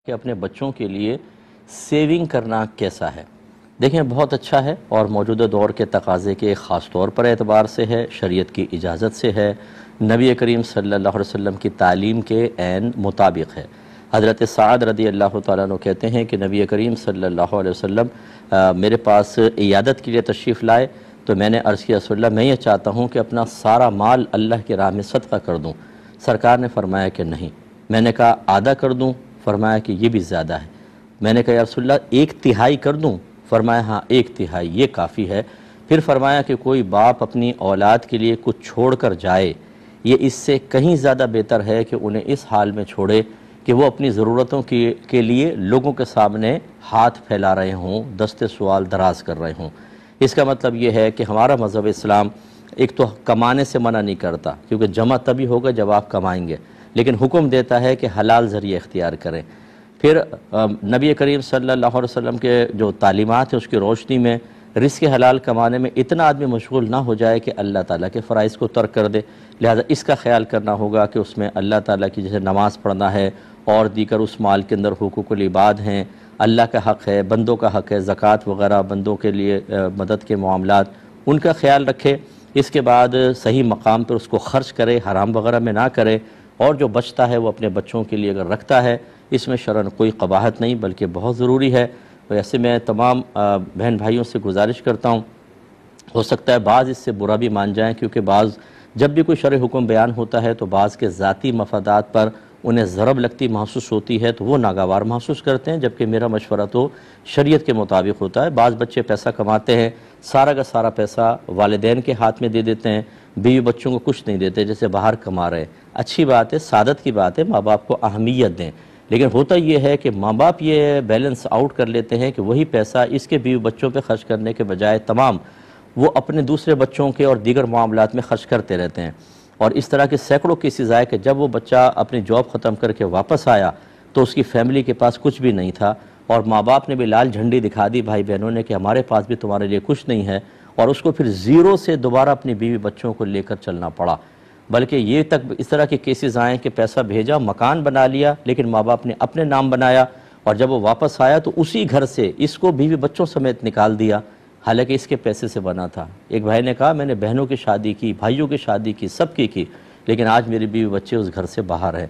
کہ اپنے بچوں کے لیے سیونگ کرنا کیسا ہے۔ دیکھیں بہت اچھا ہے اور موجودہ دور کے تقاضے کے خاص طور پر اعتبار سے ہے، شریعت کی اجازت سے ہے، نبی کریم صلی اللہ علیہ وسلم کی تعلیم کے عین مطابق ہے۔ حضرت سعد رضی اللہ تعالیٰ عنہ کہتے ہیں کہ نبی کریم صلی اللہ علیہ وسلم میرے پاس عیادت کے لیے تشریف لائے تو میں نے عرض کیا رسول اللہ میں یہ چاہتا ہوں کہ اپنا سارا مال اللہ کی راہ میں صدقہ کر دوں۔ سرکار نے فرمایا کہ نہیں۔ میں نے کہا آدھا کر دوں؟ فرمایا کہ یہ بھی زیادہ ہے۔ میں نے کہا یا رسول اللہ 1/3 کر دوں؟ فرمایا ہاں 1/3 یہ کافی ہے۔ پھر فرمایا کہ کوئی باپ اپنی اولاد کے لیے کچھ چھوڑ کر جائے، یہ اس سے کہیں زیادہ بہتر ہے کہ انہیں اس حال میں چھوڑے کہ وہ اپنی ضرورتوں کے لیے لوگوں کے سامنے ہاتھ پھیلا رہے ہوں، دست سوال دراز کر رہے ہوں۔ اس کا مطلب یہ ہے کہ ہمارا مذہب اسلام ایک تو کمانے سے منع نہیں کرتا، کیونکہ جمع تبھی ہوگا جب آپ کمائیں گے، لیکن حکم دیتا ہے کہ حلال ذریعہ اختیار کریں۔ پھر نبی کریم صلی اللہ علیہ وسلم کے جو تعلیمات ہیں اس کی روشنی میں رزق حلال کمانے میں اتنا آدمی مشغول نہ ہو جائے کہ اللہ تعالیٰ کے فرائض کو ترک کر دے، لہذا اس کا خیال کرنا ہوگا کہ اس میں اللہ تعالیٰ کی جیسے نماز پڑھنا ہے اور دیگر اس مال کے اندر حقوق العباد ہیں، اللہ کا حق ہے، بندوں کا حق ہے، زکوٰۃ وغیرہ بندوں کے لیے مدد کے معاملات، ان کا خیال رکھے۔ اس کے بعد صحیح مقام پر اس کو خرچ کرے، حرام وغیرہ میں نہ کرے، اور جو بچتا ہے وہ اپنے بچوں کے لیے اگر رکھتا ہے اس میں شرعاً کوئی قباحت نہیں بلکہ بہت ضروری ہے۔ ویسے میں تمام بہن بھائیوں سے گزارش کرتا ہوں، ہو سکتا ہے بعض اس سے برا بھی مان جائیں، کیونکہ بعض جب بھی کوئی شرعی حکم بیان ہوتا ہے تو بعض کے ذاتی مفادات پر انہیں ضرب لگتی محسوس ہوتی ہے تو وہ ناگوار محسوس کرتے ہیں، جبکہ میرا مشورہ تو شریعت کے مطابق ہوتا ہے۔ بعض بچے پیسہ کماتے ہیں، سارا کا سارا پیسہ والدین کے ہاتھ میں دے دیتے ہیں، بیوی بچوں کو کچھ نہیں دیتے، جیسے باہر کما رہے ہیں۔ اچھی بات ہے، سعادت کی بات ہے، ماں باپ کو اہمیت دیں، لیکن ہوتا یہ ہے کہ ماں باپ یہ بیلنس آؤٹ کر لیتے ہیں کہ وہی پیسہ اس کے بیوی بچوں پہ خرچ کرنے کے بجائے تمام وہ اپنے دوسرے بچوں کے اور دیگر معاملات میں خرچ کرتے رہتے ہیں، اور اس طرح کے سینکڑوں کیسز آئے کہ جب وہ بچہ اپنی جاب ختم کر کے واپس آیا تو اس کی فیملی کے پاس کچھ بھی نہیں تھا، اور ماں باپ نے بھی لال جھنڈی دکھا دی بھائی بہنوں نے کہ ہمارے پاس بھی تمہارے لیے کچھ نہیں ہے، اور اس کو پھر زیرو سے دوبارہ اپنی بیوی بچوں کو لے کر چلنا پڑا۔ بلکہ یہ تک اس طرح کے کیسز آئیں کہ پیسہ بھیجا، مکان بنا لیا، لیکن ماں باپ نے اپنے نام بنایا، اور جب وہ واپس آیا تو اسی گھر سے اس کو بیوی بچوں سمیت نکال دیا، حالانکہ اس کے پیسے سے بنا تھا۔ ایک بھائی نے کہا میں نے بہنوں کی شادی کی، بھائیوں کی شادی کی، سب کی، لیکن آج میری بیوی بچے اس گھر سے باہر ہیں۔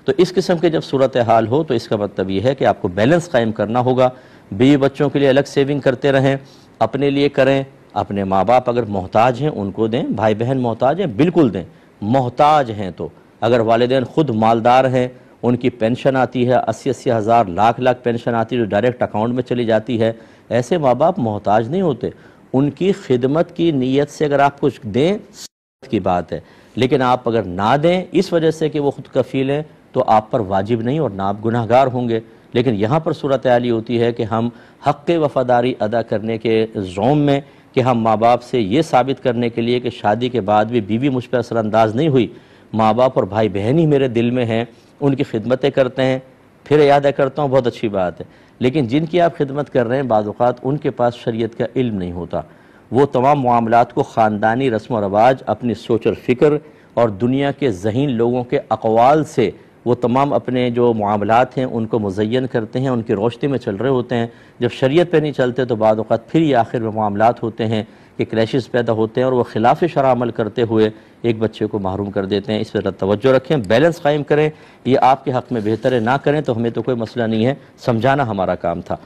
تو اس قسم کے جب صورتحال ہو تو اس کا مطلب یہ ہے کہ آپ کو بیلنس قائم کرنا ہوگا، بیوی بچوں کے لیے الگ سیونگ کرتے رہیں، اپنے لیے کریں، اپنے ماں باپ اگر محتاج ہیں ان کو دیں، بھائی بہن محتاج ہیں بالکل دیں، محتاج ہیں تو اگر والدین خود مالدار ہیں، ان کی پینشن آتی ہے 80 ہزار لاکھ پینشن آتی ہے جو ڈائریکٹ اکاؤنٹ میں چلی جاتی ہے، ایسے ماں باپ محتاج نہیں ہوتے، ان کی خدمت کی نیت سے اگر آپ کچھ دیں کی بات ہے، لیکن آپ اگر نہ دیں اس وجہ سے کہ وہ خود کفیل ہیں تو آپ پر واجب نہیں اور نہ آپ گناہگار ہوں گے۔ لیکن یہاں پر صورتحال یہ ہوتی ہے کہ ہم حق وفاداری ادا کرنے کے زوم میں کہ ہم ماں باپ سے یہ ثابت کرنے کے لیے کہ شادی کے بعد بھی بیوی مجھ پر اثر انداز نہیں ہوئی، ماں باپ اور بھائی بہن ہی میرے دل میں ہیں، ان کی خدمتیں کرتے ہیں، پھر یاد کرتا ہوں بہت اچھی بات ہے، لیکن جن کی آپ خدمت کر رہے ہیں بعض اوقات ان کے پاس شریعت کا علم نہیں ہوتا، وہ تمام معاملات کو خاندانی رسم و رواج، اپنی سوچ اور فکر اور دنیا کے ذہین لوگوں کے اقوال سے وہ تمام اپنے جو معاملات ہیں ان کو مزین کرتے ہیں، ان کی روشنی میں چل رہے ہوتے ہیں۔ جب شریعت پہ نہیں چلتے تو بعض اوقات پھر یہ آخر میں معاملات ہوتے ہیں کہ کلیشز پیدا ہوتے ہیں اور وہ خلاف شرع عمل کرتے ہوئے ایک بچے کو محروم کر دیتے ہیں۔ اس پر توجہ رکھیں، بیلنس قائم کریں، یہ آپ کے حق میں بہتر ہے، نہ کریں تو ہمیں تو کوئی مسئلہ نہیں ہے، سمجھانا ہمارا کام تھا۔